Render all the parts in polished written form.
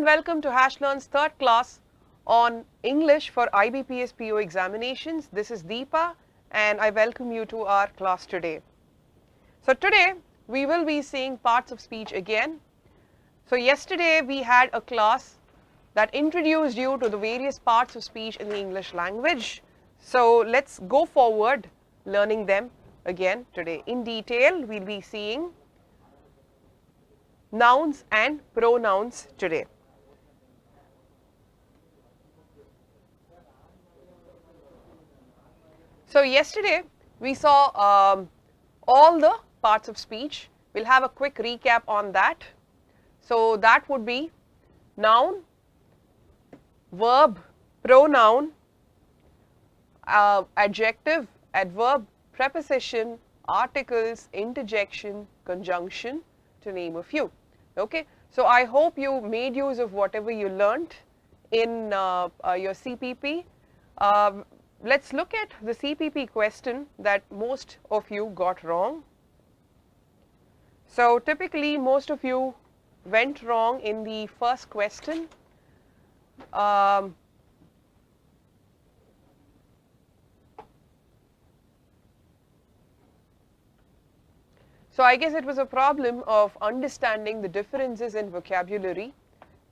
welcome to HashLearn's third class on English for IBPS PO examinations. This is Deepa and I welcome you to our class today. So today we will be seeing parts of speech again. So yesterday we had a class that introduced you to the various parts of speech in the English language. So let's go forward learning them again today. In detail, we'll be seeing nouns and pronouns today. So yesterday we saw all the parts of speech. We'll have a quick recap on that. So that would be noun, verb, pronoun, adjective, adverb, preposition, articles, interjection, conjunction, to name a few. Okay, so I hope you made use of whatever you learnt in your CPP. Let's look at the CPP question that most of you got wrong. So typically most of you went wrong in the first question. So I guess it was a problem of understanding the differences in vocabulary,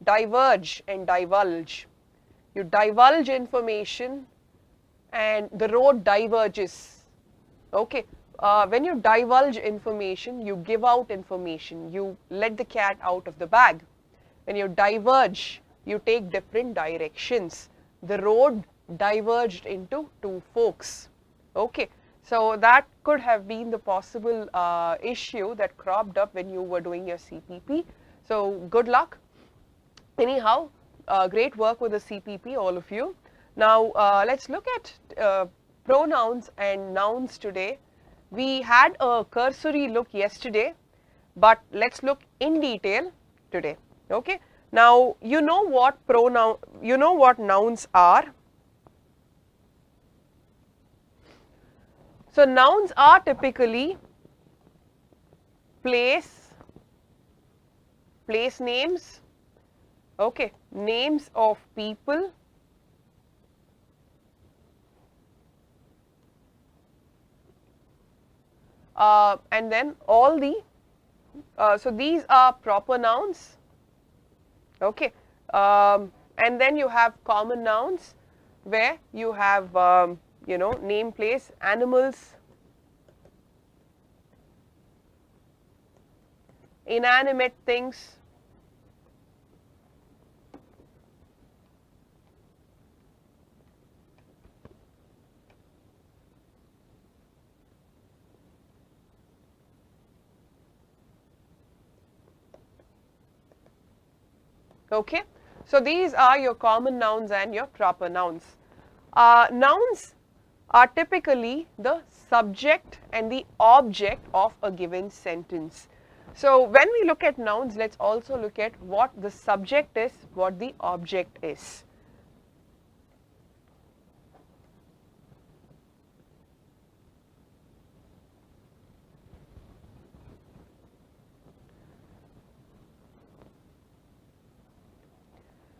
diverge and divulge. You divulge information and the road diverges. Okay, when you divulge information, you give out information, you let the cat out of the bag. When you diverge, you take different directions. The road diverged into two forks. Okay. So that could have been the possible issue that cropped up when you were doing your CPP. So good luck. Anyhow, great work with the CPP, all of you. Now let's look at pronouns and nouns today. We had a cursory look yesterday, but let's look in detail today. Okay. Now you know what nouns are. So nouns are typically place names, okay, names of people, and then all the, so these are proper nouns, okay, and then you have common nouns where you have name, place, animals, inanimate things, okay. So these are your common nouns and your proper nouns. Nouns are typically the subject and the object of a given sentence. So when we look at nouns, let's also look at what the subject is, what the object is.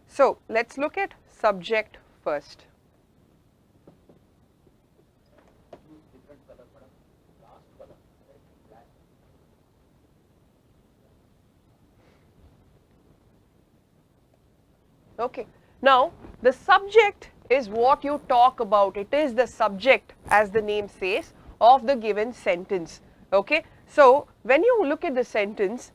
So let's look at subject first. Okay. Now, the subject is what you talk about. It is the subject, as the name says, of the given sentence. Okay. So, when you look at the sentence,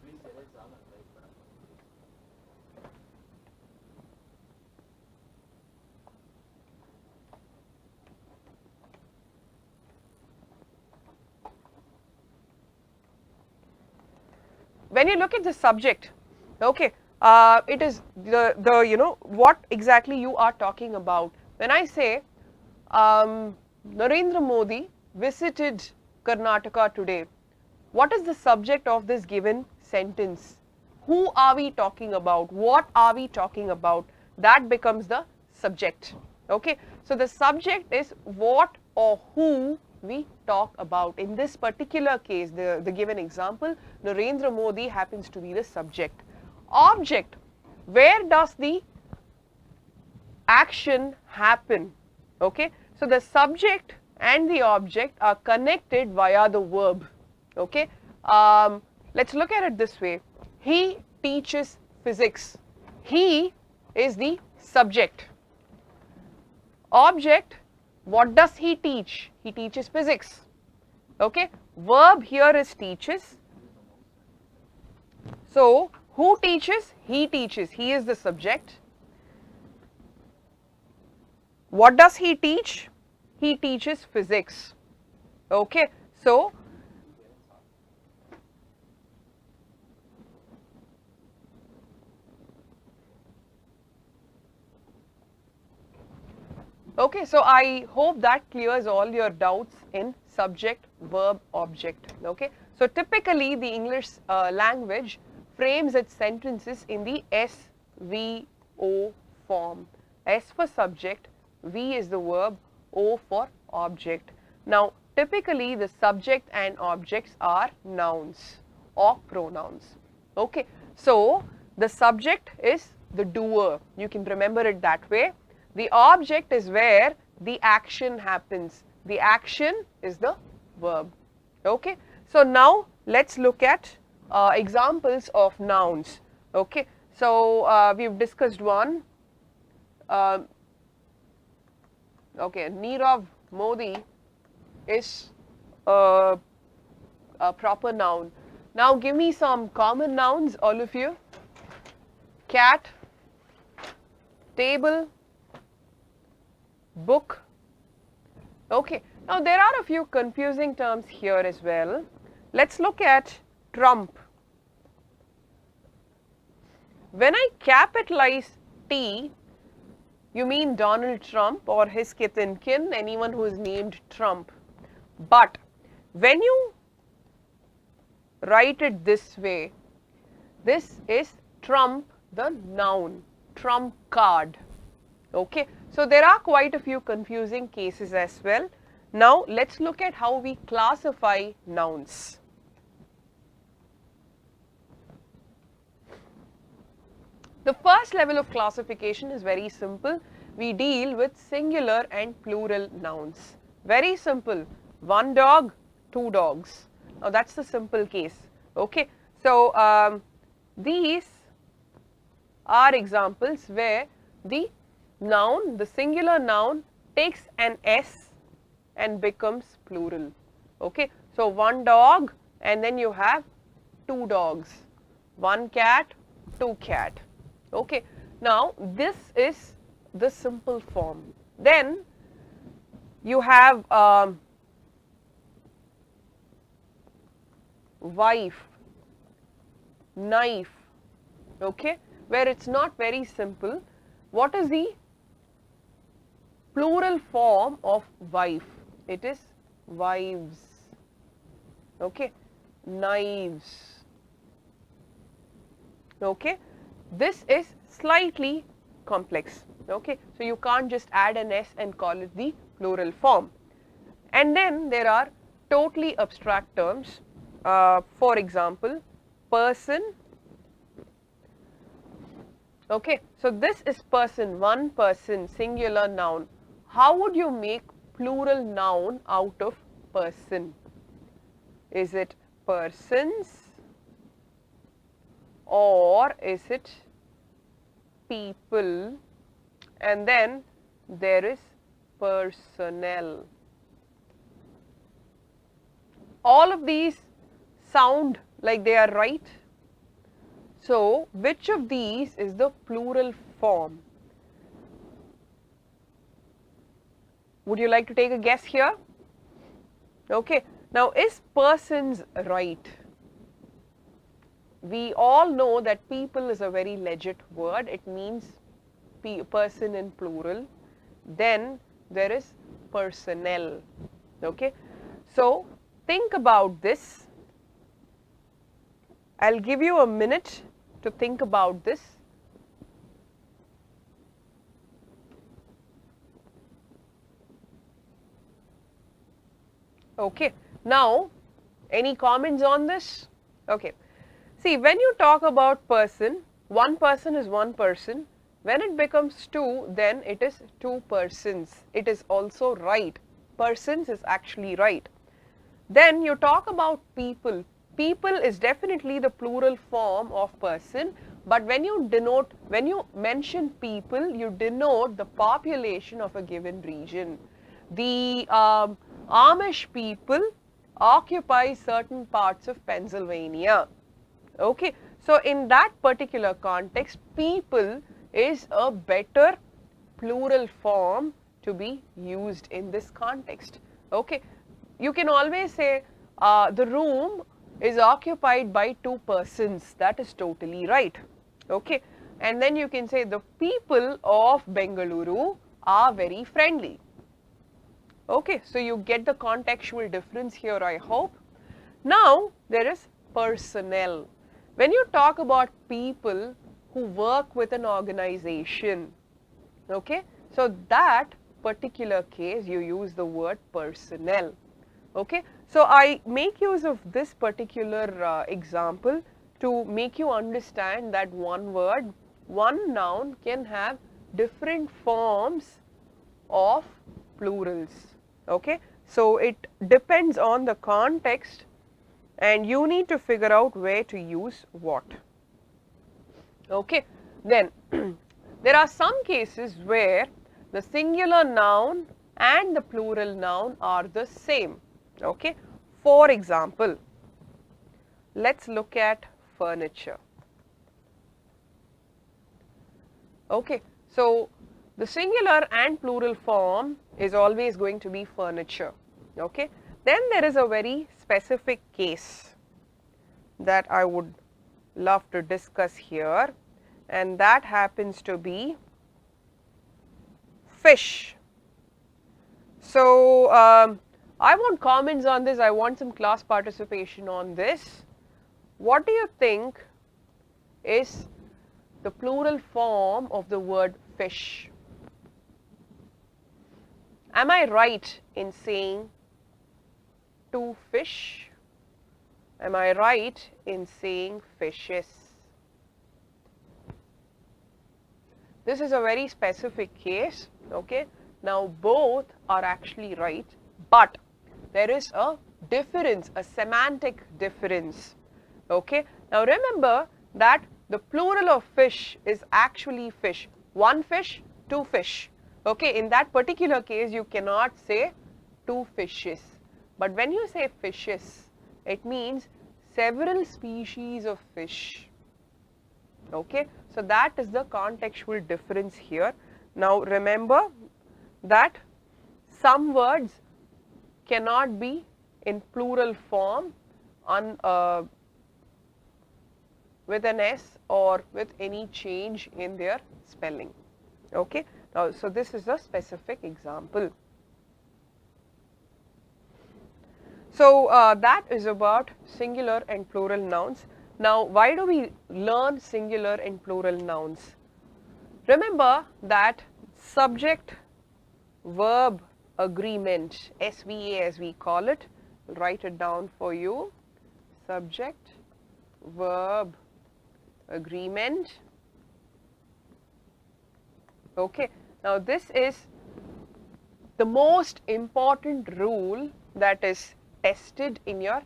okay, it is the what exactly you are talking about. When I say Narendra Modi visited Karnataka today, what is the subject of this given sentence? Who are we talking about? What are we talking about? That becomes the subject. Okay. So the subject is what or who we talk about. In this particular case, the given example, Narendra Modi happens to be the subject. Object where does the action happen? Okay, so the subject and the object are connected via the verb. Okay, let's look at it this way. He teaches physics. He is the subject. Object, what does he teach? He teaches physics. Okay, verb here is teaches. So who teaches? He teaches. He is the subject. What does he teach? He teaches physics. Okay, so okay, so I hope that clears all your doubts in subject, verb, object. Okay, so typically the English language frames its sentences in the SVO form. S for subject, V is the verb, O for object. Now, typically the subject and objects are nouns or pronouns. Okay, so the subject is the doer. You can remember it that way. The object is where the action happens. The action is the verb. Okay, so now let's look at examples of nouns. Okay, so we've discussed one. Okay, Nirav Modi is a proper noun. Now give me some common nouns, all of you. Cat, table, book. Okay, now there are a few confusing terms here as well. Let's look at trump. When I capitalize T, you mean Donald Trump or his kith and kin, anyone who is named Trump. But when you write it this way, this is trump, the noun, trump card. Okay, so there are quite a few confusing cases as well. Now let's look at how we classify nouns. The first level of classification is very simple. We deal with singular and plural nouns. Very simple. One dog, two dogs. Now that's the simple case. Okay, so these are examples where the noun, the singular noun, takes an S and becomes plural. Okay, so one dog and then you have two dogs. One cat, two cat. Okay, now this is the simple form. Then you have wife, knife, okay, where it's not very simple. What is the plural form of wife? It is wives, okay, knives, okay. This is slightly complex, okay, so you can't just add an S and call it the plural form. And then there are totally abstract terms, for example, person, okay, so this is person, one person, singular noun. How would you make plural noun out of person? Is it persons or is it people? And then there is personnel. All of these sound like they are right. So which of these is the plural form? Would you like to take a guess here? Okay, now is persons right? We all know that people is a very legit word. It means person in plural. Then there is personnel. Okay, so think about this. I'll give you a minute to think about this. Okay, now any comments on this? Okay, see, when you talk about person, One person is one person. When it becomes two, then it is two persons. It is also right. Persons is actually right. Then you talk about people. People is definitely the plural form of person, but when you mention people, you denote the population of a given region. The Amish people occupy certain parts of Pennsylvania. Okay, so in that particular context, people is a better plural form to be used in this context. Okay, you can always say the room is occupied by two persons. That is totally right. Okay, and then you can say the people of Bengaluru are very friendly. Okay, so you get the contextual difference here, I hope. Now there is personnel. When you talk about people who work with an organization, okay, so that particular case you use the word personnel. Okay, so I make use of this particular example to make you understand that one word, one noun can have different forms of plurals. Okay, so it depends on the context and you need to figure out where to use what. Okay, then there are some cases where the singular noun and the plural noun are the same. Okay, for example, let's look at furniture. Okay, so the singular and plural form is always going to be furniture. Okay, then there is a very specific case that I would love to discuss here, and that happens to be fish. So I want comments on this. I want some class participation on this. What do you think is the plural form of the word fish? Am I right in saying two fish? Am I right in saying fishes? This is a very specific case. Okay, now both are actually right, but there is a difference, a semantic difference. Okay, now remember that the plural of fish is actually fish. One fish, two fish. Okay, in that particular case you cannot say two fishes, but when you say fishes, it means several species of fish. Okay, so that is the contextual difference here. Now remember that some words cannot be in plural form with an S or with any change in their spelling. Okay, now so this is a specific example. So that is about singular and plural nouns. Now why do we learn singular and plural nouns? Remember that subject verb agreement, SVA as we call it, I'll write it down for you. Subject verb agreement. Okay, now this is the most important rule that is tested in your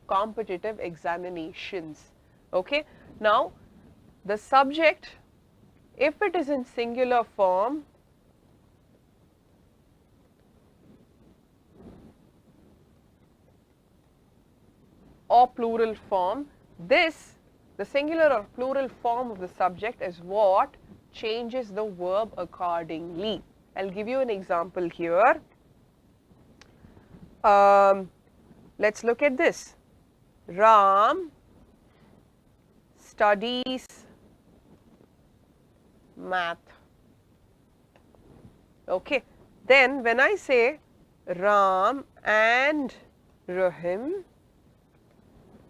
competitive examinations. Okay, now the subject, if it is in singular form, or plural form, this, the singular or plural form of the subject is what changes the verb accordingly. I'll give you an example here. Let's look at this. Ram studies math. Okay, then when I say Ram and Rahim,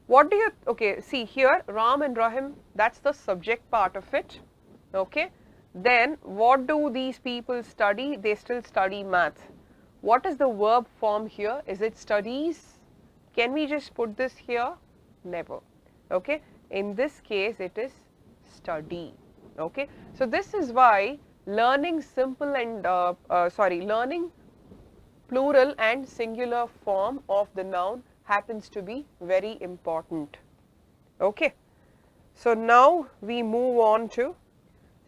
what do you, okay, see here Ram and Rahim, that's the subject part of it. Okay, then what do these people study? They still study math. What is the verb form here? Is it studies? Can we just put this here? Never. Okay, in this case it is study. Okay, so this is why learning simple and learning plural and singular form of the noun happens to be very important. Okay, so now we move on to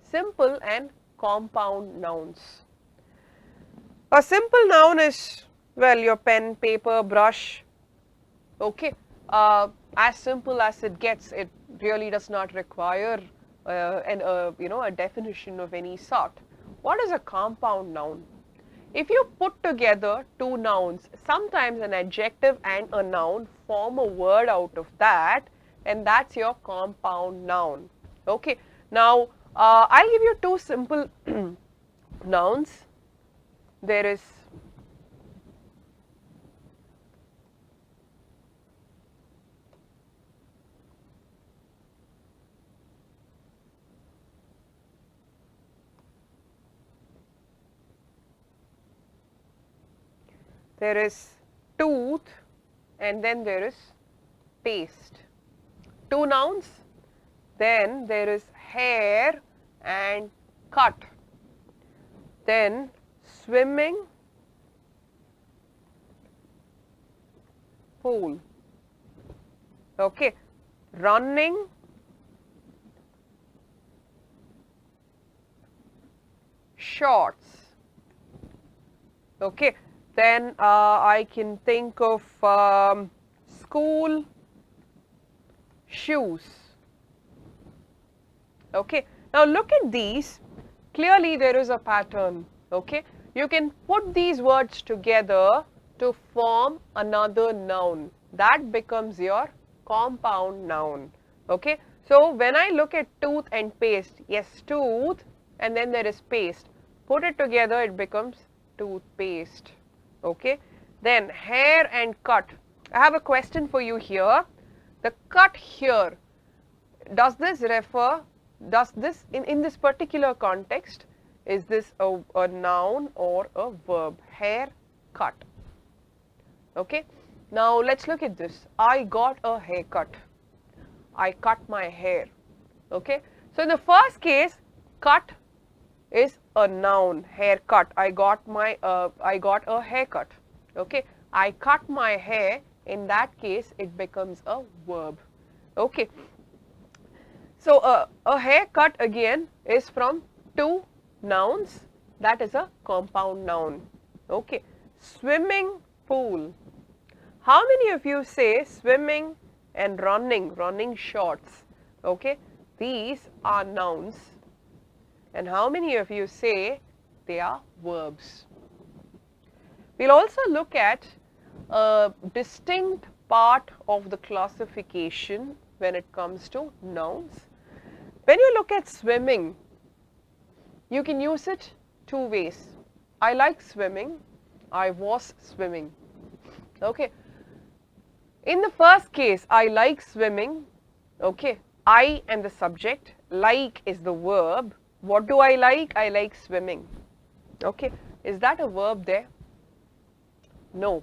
simple and compound nouns. A simple noun is, well, your pen, paper, brush. Okay, as simple as it gets. It really does not require a definition of any sort. What is a compound noun? If you put together two nouns, sometimes an adjective and a noun form a word out of that, and that's your compound noun. Okay, now I'll give you two simple nouns. There is tooth and then there is paste. Two nouns, then there is hair and cut, then swimming pool, okay, running shorts, okay, then I can think of school shoes. Okay, now look at these. Clearly there is a pattern. Okay, you can put these words together to form another noun. That becomes your compound noun. Okay, so when I look at tooth and paste, yes, tooth and then there is paste. Put it together, it becomes toothpaste. Okay, then hair and cut. I have a question for you here. The cut here, does this refer, in this particular context, is this a noun or a verb? Hair cut. Okay, now let's look at this. I got a haircut. I cut my hair. Okay, so in the first case, cut is a noun, haircut. I got a haircut. Okay, I cut my hair. In that case, it becomes a verb. Okay, so a haircut again is from two nouns. That is a compound noun. Okay, swimming pool. How many of you say swimming and running shorts? Okay, these are nouns. And how many of you say they are verbs? We'll also look at a distinct part of the classification when it comes to nouns. When you look at swimming, you can use it two ways. I like swimming. I was swimming. Okay. In the first case, I like swimming. Okay. I am the subject. Like is the verb. What do I like? I like swimming. Okay, is that a verb there? No.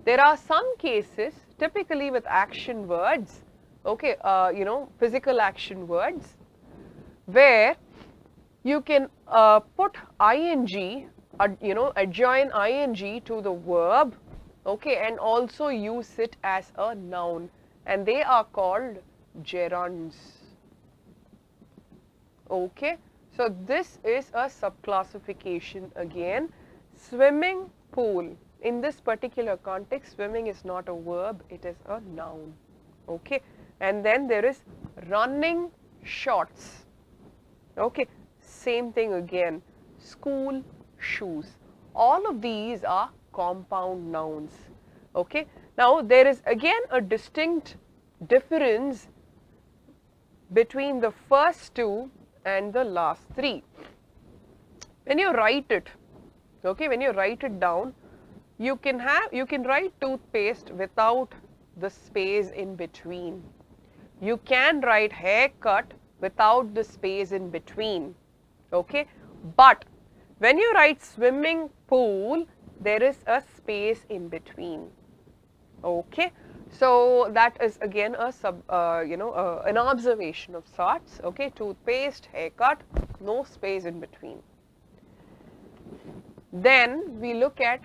There are some cases, typically with action words, okay, physical action words, where you can put ing, adjoin ing to the verb, okay, and also use it as a noun, and they are called gerunds. Okay. So this is a subclassification again. Swimming pool. In this particular context, swimming is not a verb, it is a noun. Okay. And then there is running shorts. Okay. Same thing again. School shoes. All of these are compound nouns. Okay. Now there is again a distinct difference between the first two and the last three. When you write it, okay, when you write it down, you can write toothpaste without the space in between. You can write haircut without the space in between. Okay, but when you write swimming pool, there is a space in between. Okay, So that is again a an observation of sorts. Okay, toothpaste, haircut, no space in between. Then we look at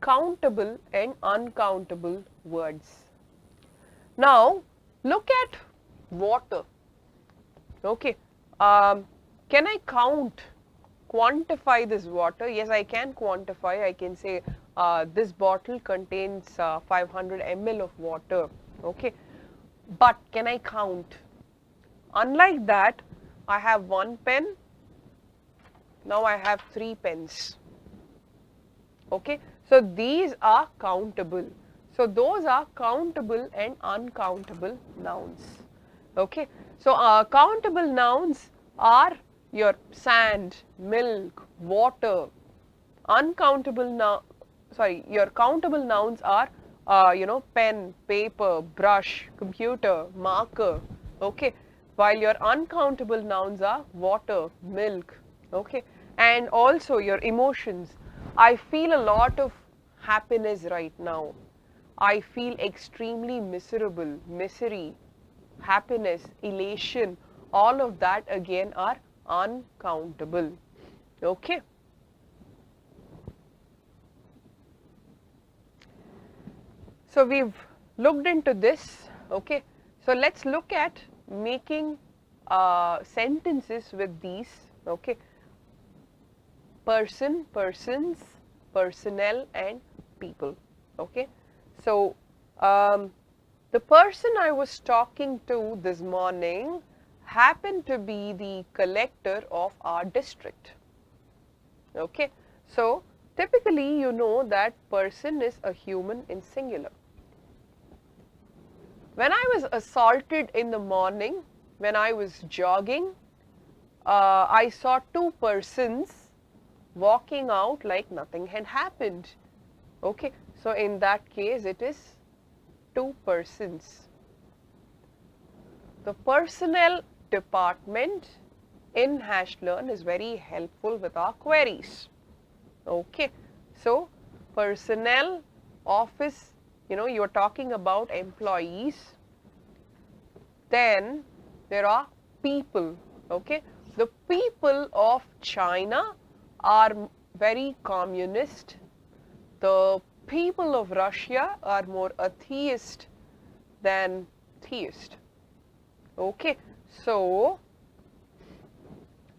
countable and uncountable words. Now look at water. Okay, can I quantify this water? Yes, I can quantify. I can say this bottle contains 500 ml of water. Okay, but can I count? Unlike that, I have one pen. Now I have 3 pens. Okay, so these are countable. So those are countable and uncountable nouns. Okay, so countable nouns are your sand, milk, water. Uncountable your countable nouns are pen, paper, brush, computer, marker. Okay, while your uncountable nouns are water, milk. Okay, and also your emotions. I feel a lot of happiness right now. I feel extremely miserable, misery, happiness, elation. All of that again are uncountable. Okay. So we've looked into this. Okay. So let's look at making sentences with these. Okay. Person, persons, personnel, and people. Okay. So the person I was talking to this morning happened to be the collector of our district. Okay. So typically you know that person is a human in singular. When I was assaulted in the morning, when I was jogging, I saw 2 persons walking out like nothing had happened. Okay, so in that case it is 2 persons. The personnel department in HashLearn is very helpful with our queries. Okay, so personnel, office, you are talking about employees. Then there are people. Okay, the people of China are very communist. The people of Russia are more atheist than theist. Okay, so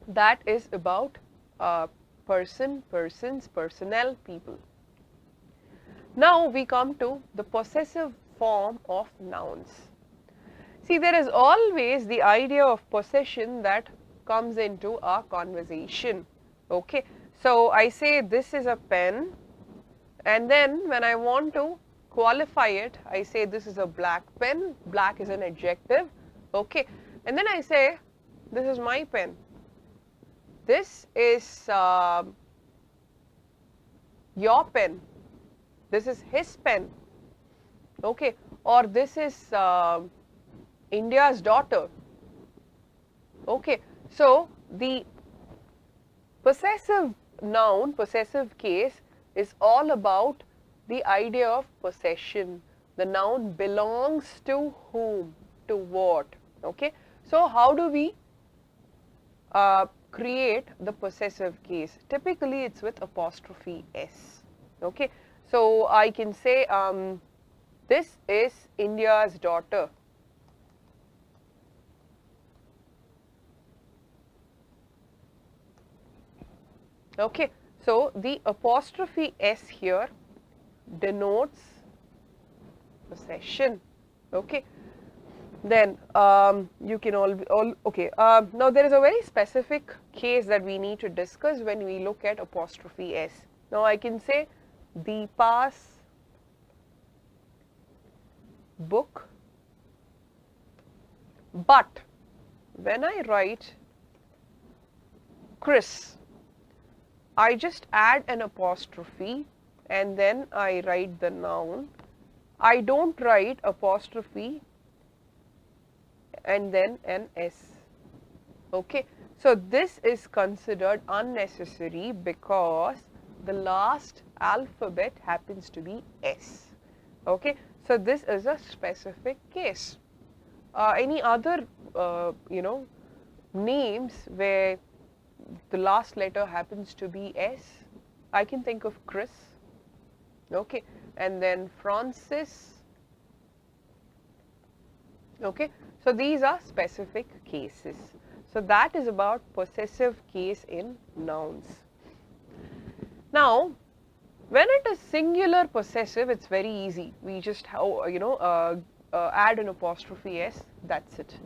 that is about person, persons, personnel, people. Now we come to the possessive form of nouns. See, there is always the idea of possession that comes into our conversation. Okay, so I say this is a pen, and then when I want to qualify it, I say this is a black pen. Black is an adjective. Okay, and then I say this is my pen. This is your pen. This is his pen. Okay, or this is India's daughter. Okay, so the possessive noun, possessive case is all about the idea of possession. The noun belongs to whom, to what. Okay, so how do we create the possessive case? Typically it's with apostrophe S. Okay, so I can say this is India's daughter. Okay, so the apostrophe S here denotes possession. Okay, then you can now there is a very specific case that we need to discuss when we look at apostrophe S. Now I can say Deepa's book, but when I write Chris, I just add an apostrophe and then I write the noun. I don't write apostrophe and then an S. Okay, so this is considered unnecessary because the last alphabet happens to be S. Okay, So this is a specific case. Any other, names where the last letter happens to be S? I can think of Chris, okay, and then Francis, okay. So these are specific cases. So that is about possessive case in nouns. Now, when it is singular possessive, it's very easy. We just add an apostrophe S, that's it.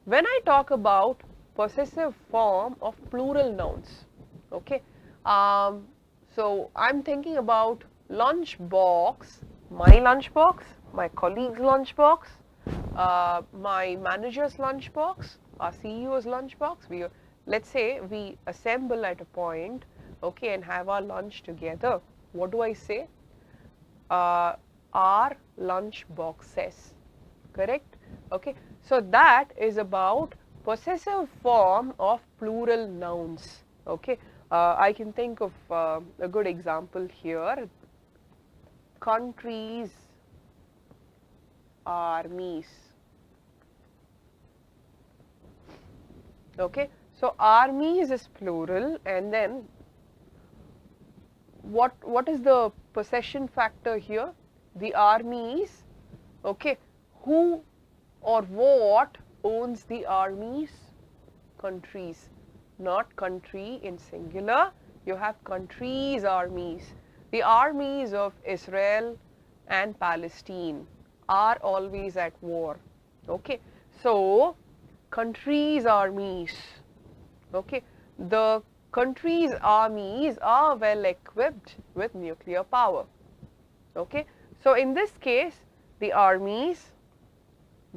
When I talk about possessive form of plural nouns, okay, so I'm thinking about lunch box, my lunch box, my colleague's lunch box, my manager's lunch box, our CEO's lunch box. Let's say we assemble at a point, okay, and have our lunch together. What do I say? Our lunch boxes, correct? Okay, so that is about possessive form of plural nouns, okay. I can think of a good example here. Countries, armies, okay. So armies is plural, and then what is the possession factor here? The armies, okay. Who or what owns the armies? Countries, not country in singular. You have countries, armies. The armies of Israel and Palestine are always at war, okay. So countries, armies, okay. The countries' armies are well equipped with nuclear power, okay. So in this case, the armies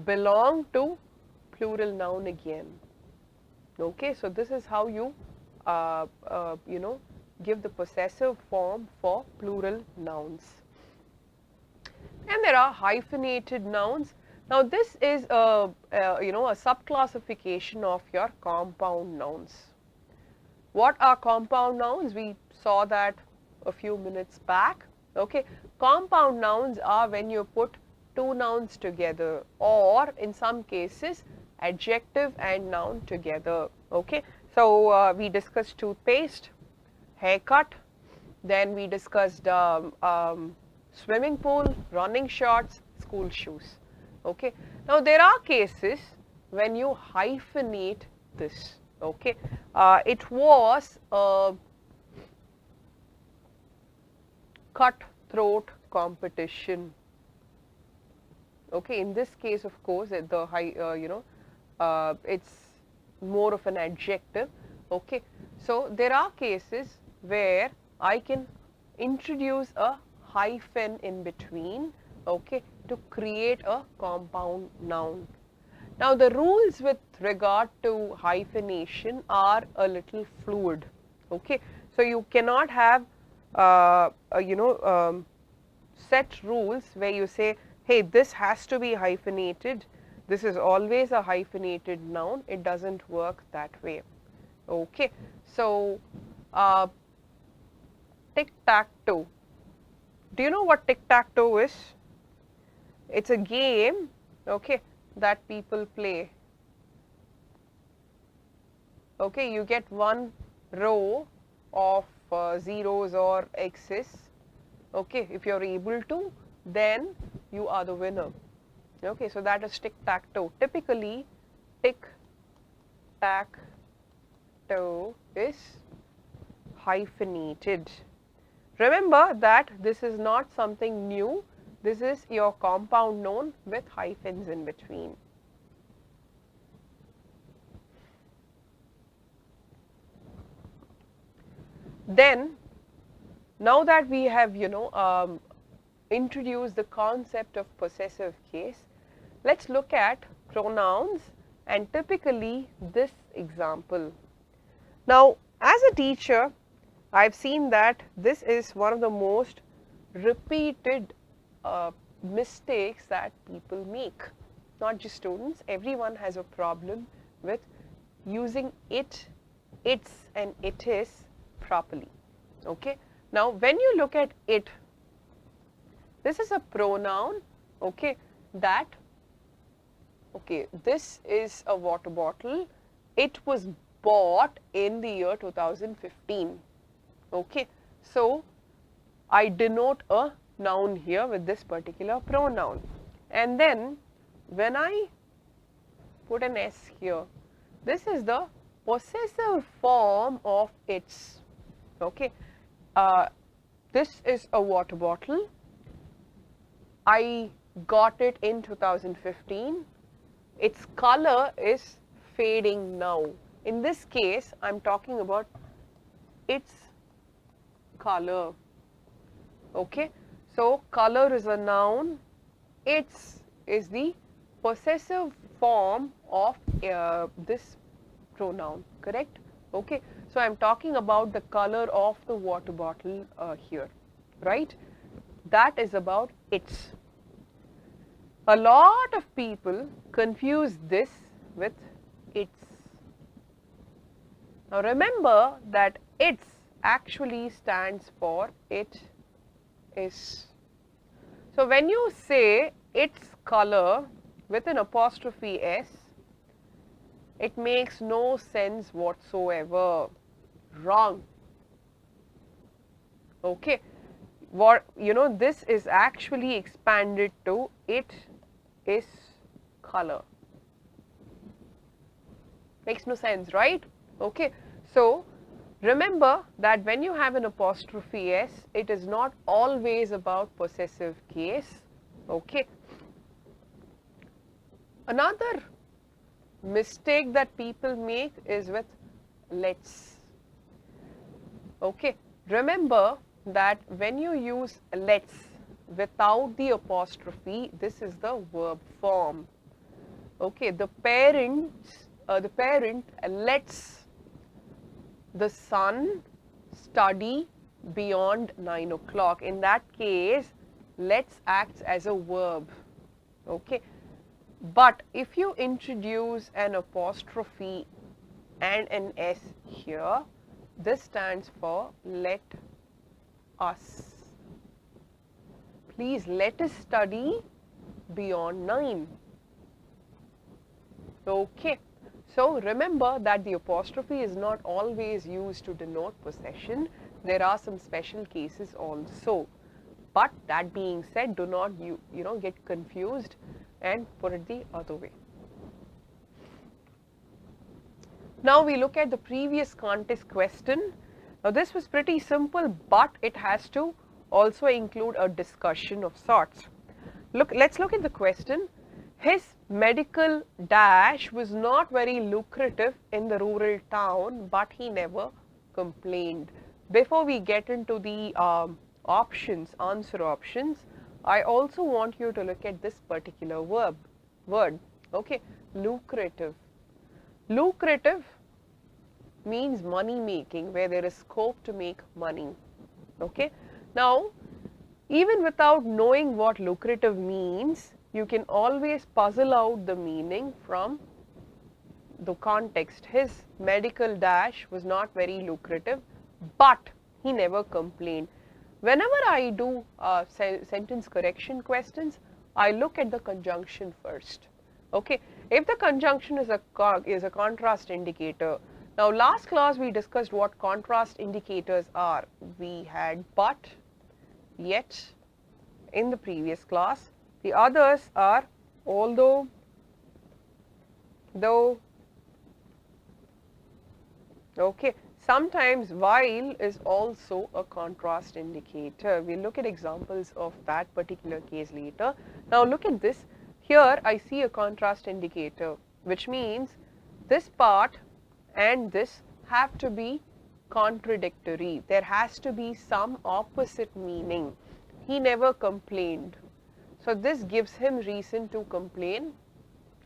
belong to plural noun again, okay. So this is how you give the possessive form for plural nouns. And there are hyphenated nouns. Now this is a subclassification of your compound nouns. What are compound nouns? We saw that a few minutes back, okay. Compound nouns are when you put two nouns together, or in some cases adjective and noun together, okay. So we discussed toothpaste, haircut, then we discussed swimming pool, running shorts, school shoes, okay. Now there are cases when you hyphenate this, okay. It was a cutthroat competition, okay. In this case, of course, it's more of an adjective, okay. So there are cases where I can introduce a hyphen in between, okay, to create a compound noun. Now the rules with regard to hyphenation are a little fluid, okay. So you cannot have set rules where you say, hey, this has to be hyphenated, this is always a hyphenated noun. It doesn't work that way, okay. So tic-tac-toe. Do you know what tic-tac-toe is? It's a game, okay, that people play, okay. You get one row of zeros or x's, okay. If you're able to, then you are the winner, okay. So that is tic-tac-toe. Typically, tic-tac-toe is hyphenated. Remember that this is not something new. This is your compound noun with hyphens in between. Then, now that we have, introduced the concept of possessive case, let's look at pronouns and typically this example. Now, as a teacher, I've seen that this is one of the most repeated mistakes that people make. Not just students, everyone has a problem with using it, its and it is properly, okay. Now when you look at it, this is a pronoun, okay, that, okay, this is a water bottle. It was bought in the year 2015. Okay, so I denote a noun here with this particular pronoun. And then when I put an S here, this is the possessive form of its. Okay, this is a water bottle. I got it in 2015. Its color is fading now. In this case, I'm talking about its color. Okay, so color is a noun. Its is the possessive form of this pronoun, correct? Okay, so I'm talking about the color of the water bottle here, right? That is about its. A lot of people confuse this with its. Now remember that its actually stands for it is. So when you say its color with an apostrophe S, it makes no sense whatsoever. Wrong. Okay. What, you know, this is actually expanded to it is color. Makes no sense, right? Okay. So remember that when you have an apostrophe S, it is not always about possessive case. Okay. Another mistake that people make is with let's. Okay. Remember that when you use let's without the apostrophe, this is the verb form. Okay. The parent lets the son study beyond 9 o'clock. In that case, let's acts as a verb. Okay. But if you introduce an apostrophe and an S here, this stands for let us. Please let us study beyond 9. Okay. So remember that the apostrophe is not always used to denote possession. There are some special cases also. But that being said, do not you know get confused and put it the other way. Now we look at the previous contest question. Now this was pretty simple, but it has to also include a discussion of sorts. Let's look at the question. His medical dash was not very lucrative in the rural town, but he never complained. Before we get into the answer options, I also want you to look at this particular word. Okay, lucrative. Lucrative means money making, where there is scope to make money. Okay. Now, even without knowing what lucrative means, you can always puzzle out the meaning from the context. His medical dash was not very lucrative, but he never complained. Whenever I do sentence correction questions, I look at the conjunction first. Okay, if the conjunction is a contrast indicator. Now, last class we discussed what contrast indicators are. We had but, yet in the previous class. The others are although, though. Okay. Sometimes while is also a contrast indicator. We'll look at examples of that particular case later. Now look at this. Here I see a contrast indicator, which means this part and this have to be contradictory. There has to be some opposite meaning. He never complained. So this gives him reason to complain.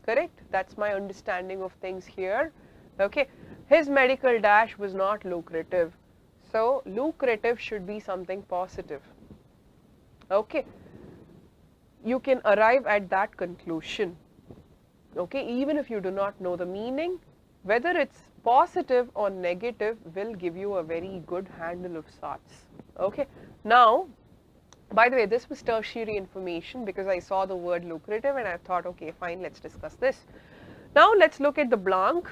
Correct? That's my understanding of things here. Okay. His medical dash was not lucrative. So lucrative should be something positive. Okay. You can arrive at that conclusion. Okay. Even if you do not know the meaning, whether it's positive or negative will give you a very good handle of sorts. Okay. Now, By the way, this was tertiary information because I saw the word lucrative and I thought, okay, fine, let's discuss this. Now let's look at the blank.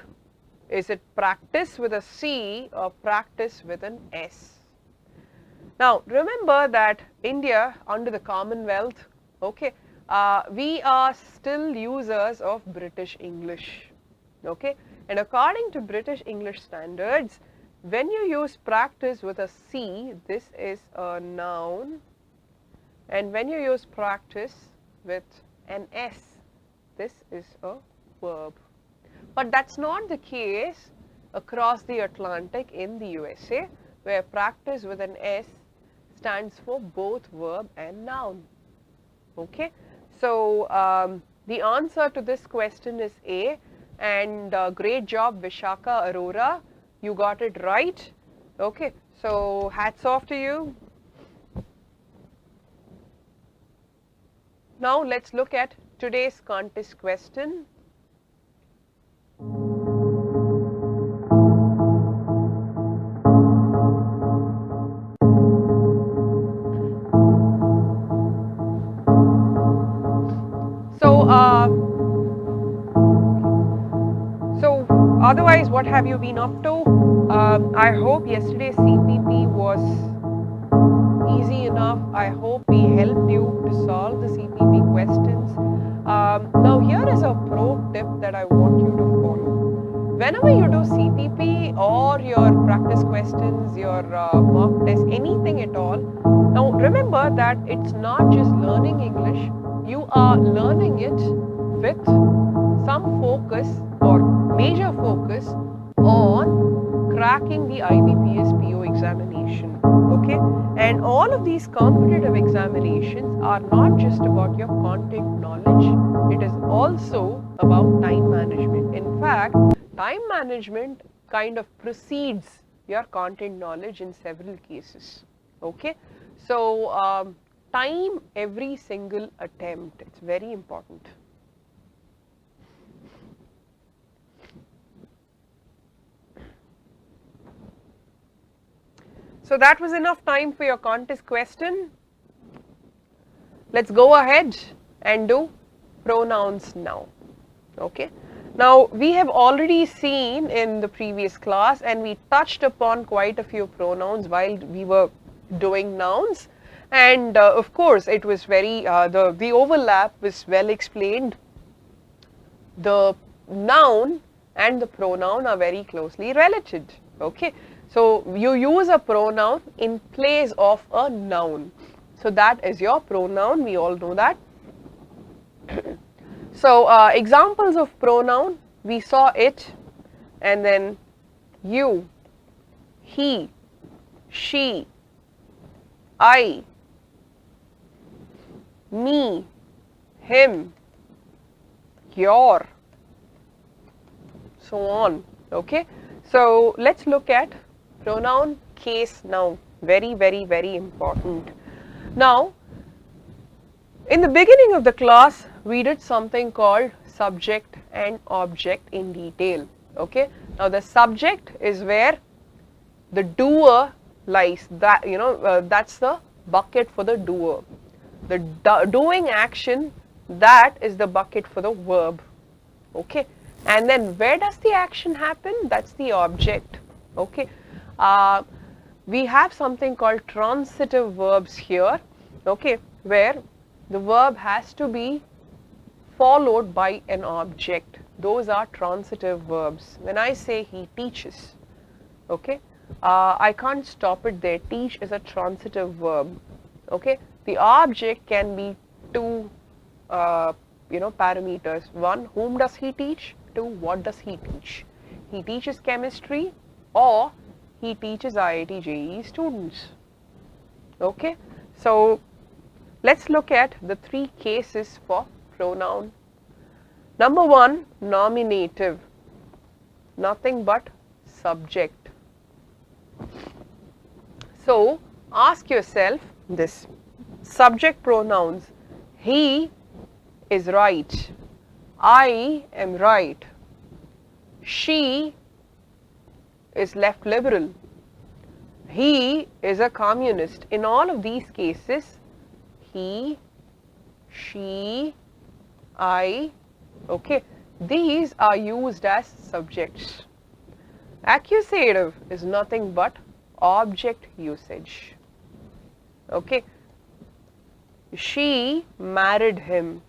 Is it practice with a C or practice with an S? Now remember that India under the Commonwealth, okay, we are still users of British English, okay, and according to British English standards, when you use practice with a C, this is a noun, and when you use practice with an S, this is a verb. But that's not the case across the Atlantic in the USA, where practice with an S stands for both verb and noun. Okay, so the answer to this question is A, and great job Vishaka Arora, you got it right. Okay, so hats off to you. Now let's look at today's contest question. So otherwise, what have you been up to? I hope yesterday's CPP was easy enough. I hope we helped you to solve the CPP questions. Now here is a pro tip that I want you to follow. Whenever you do CPP or your practice questions, your mock test, anything at all, now remember that it's not just learning English, you are learning it with some focus or major focus on cracking the IBPS PO examination, okay? And all of these competitive examinations are not just about your content knowledge, it is also about time management. In fact, time management kind of precedes your content knowledge in several cases, okay? So, time every single attempt, it's very important. So that was enough time for your contest question. Let's go ahead and do pronouns now, okay? Now we have already seen in the previous class, and we touched upon quite a few pronouns while we were doing nouns, and of course it was very, the overlap was well explained. The noun and the pronoun are very closely related, okay? So you use a pronoun in place of a noun. So that is your pronoun, we all know that. So examples of pronoun, we saw it, and then you, he, she, I, me, him, your, so on, okay? So let's look at pronoun case now. Very, very, very important. Now, in the beginning of the class, we did something called subject and object in detail, okay? Now the subject is where the doer lies, that, you know, that's the bucket for the doer. The doing action, that is the bucket for the verb, okay? And then where does the action happen? That's the object, okay? We have something called transitive verbs here, okay, where the verb has to be followed by an object. Those are transitive verbs. When I say he teaches, okay, I can't stop it there. Teach is a transitive verb, okay. The object can be two, parameters. One, whom does he teach? Two, what does he teach? He teaches chemistry, or he teaches IIT JEE students, okay. So let's look at the three cases for pronoun. Number one, nominative, nothing but subject. So ask yourself this: subject pronouns, he is right, I am right, she is left liberal, he is a communist. In all of these cases, he, she, I, okay. These are used as subjects. Accusative is nothing but object usage, okay. She married him.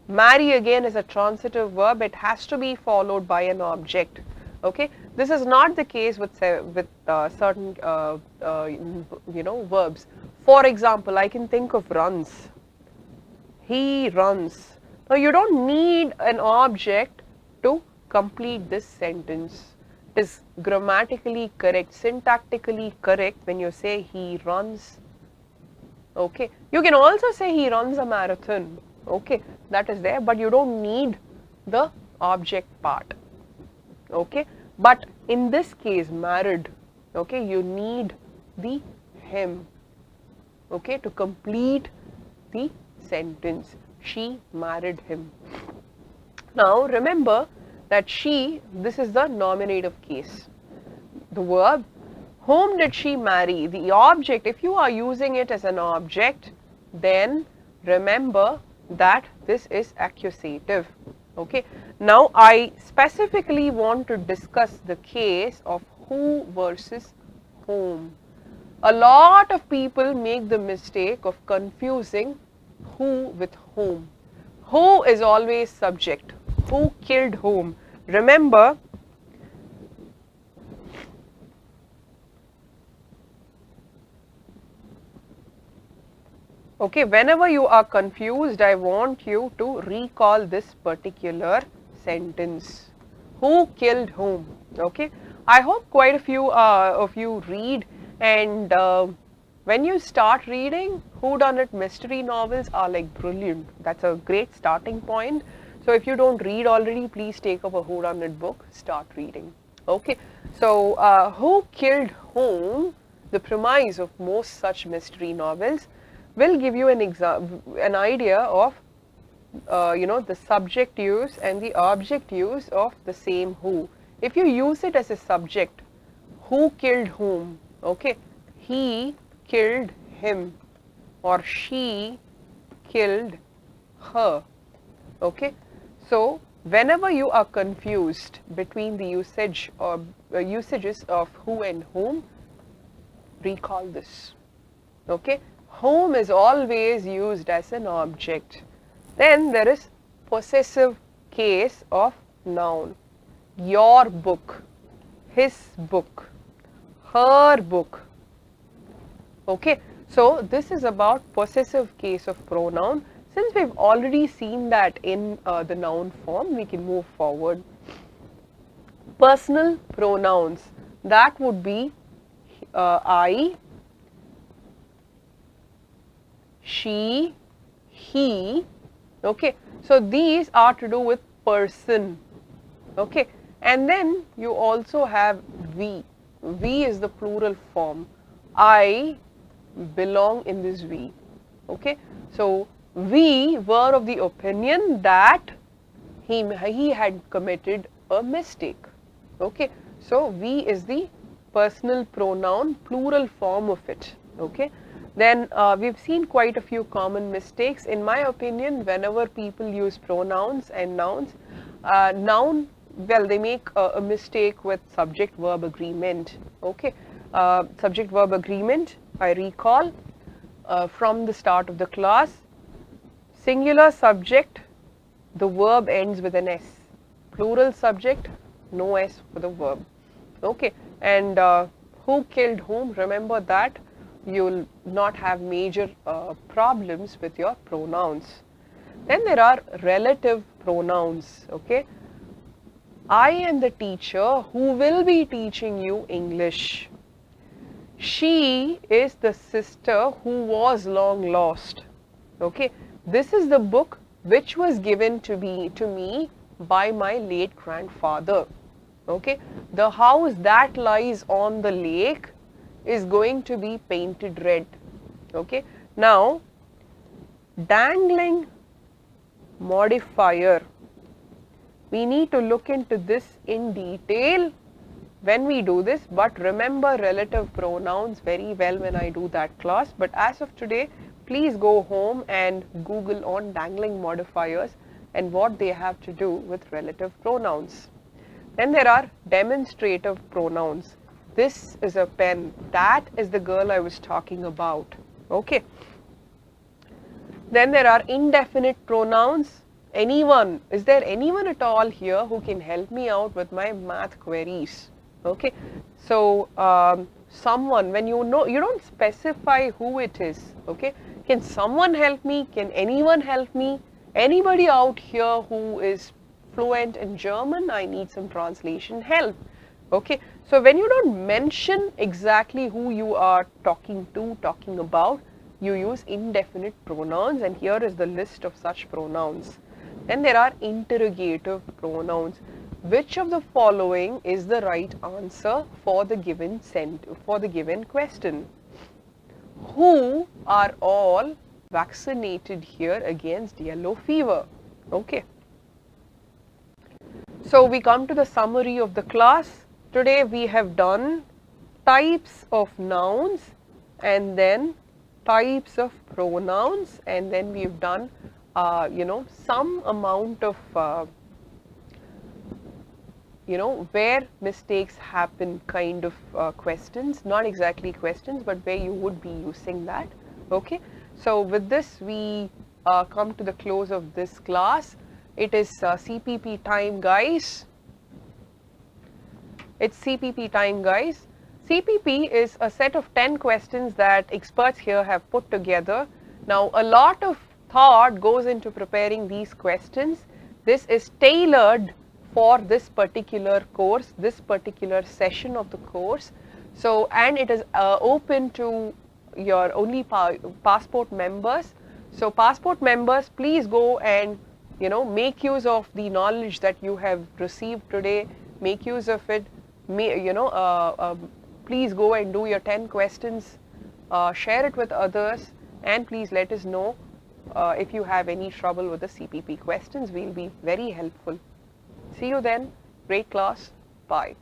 Marry again is a transitive verb. It has to be followed by an object, okay. This is not the case with certain verbs. For example, I can think of runs. He runs. Now you don't need an object to complete this sentence. It is grammatically correct, syntactically correct when you say he runs, okay. You can also say he runs a marathon, okay, that is there, but you don't need the object part, okay. But in this case, married, okay, you need the him, okay, to complete the sentence. She married him. Now remember that she, this is the nominative case. The verb, whom did she marry? The object, if you are using it as an object, then remember that this is accusative, okay. Now I specifically want to discuss the case of who versus whom. A lot of people make the mistake of confusing who with whom. Who is always subject. Who killed whom? Remember, okay, whenever you are confused, I want you to recall this particular sentence. Who killed whom? Okay, I hope quite a few of you read, and when you start reading, whodunit mystery novels are like brilliant. That's a great starting point. So if you don't read already, please take up a whodunit book, start reading. Okay, so who killed whom, the premise of most such mystery novels, will give you an idea of the subject use and the object use of the same who. If you use it as a subject, who killed whom, okay, he killed him or she killed her, okay. So whenever you are confused between the usage or usages of who and whom, recall this, okay. Whom is always used as an object. Then there is possessive case of noun. Your book, his book, her book, okay. So this is about possessive case of pronoun. Since we've already seen that in the noun form, we can move forward. Personal pronouns, that would be I, she, he, okay. So these are to do with person, okay. And then you also have we. We is the plural form. I belong in this we, okay. So we were of the opinion that he had committed a mistake, okay. So we is the personal pronoun, plural form of it, okay. Then we've seen quite a few common mistakes. In my opinion, whenever people use pronouns and nouns, noun, well, they make a mistake with subject-verb agreement, okay. Subject-verb agreement, I recall from the start of the class, singular subject, the verb ends with an S. Plural subject, no S for the verb, okay. And who killed whom, remember that. You will not have major problems with your pronouns. Then there are relative pronouns, okay. I am the teacher who will be teaching you English. She is the sister who was long lost, okay. This is the book which was given to me by my late grandfather, okay. The house that lies on the lake is going to be painted red, okay. Now, dangling modifier, we need to look into this in detail when we do this, but remember relative pronouns very well when I do that class. But as of today, please go home and Google on dangling modifiers and what they have to do with relative pronouns. Then there are demonstrative pronouns. This is a pen. That is the girl I was talking about. Okay. Then there are indefinite pronouns. Anyone, is there anyone at all here who can help me out with my math queries? Okay. So, someone, when you know, you don't specify who it is. Okay. Can someone help me? Can anyone help me? Anybody out here who is fluent in German? I need some translation help. Okay. So, when you don't mention exactly who you are talking to, talking about, you use indefinite pronouns, and here is the list of such pronouns. Then there are interrogative pronouns. Which of the following is the right answer for the given question? Who are all vaccinated here against yellow fever? Okay. So we come to the summary of the class. Today we have done types of nouns and then types of pronouns, and then we've done some amount of where mistakes happen kind of questions, not exactly questions, but where you would be using that. Okay. So with this we come to the close of this class. It is CPP time, guys. It's CPP time, guys. CPP is a set of 10 questions that experts here have put together. Now, a lot of thought goes into preparing these questions. This is tailored for this particular course, this particular session of the course. So, and it is open to your only passport members. So, passport members, please go and make use of the knowledge that you have received today. Make use of it. Please go and do your 10 questions, share it with others, and please let us know if you have any trouble with the CPP questions. We'll be very helpful. See you then. Great class. Bye.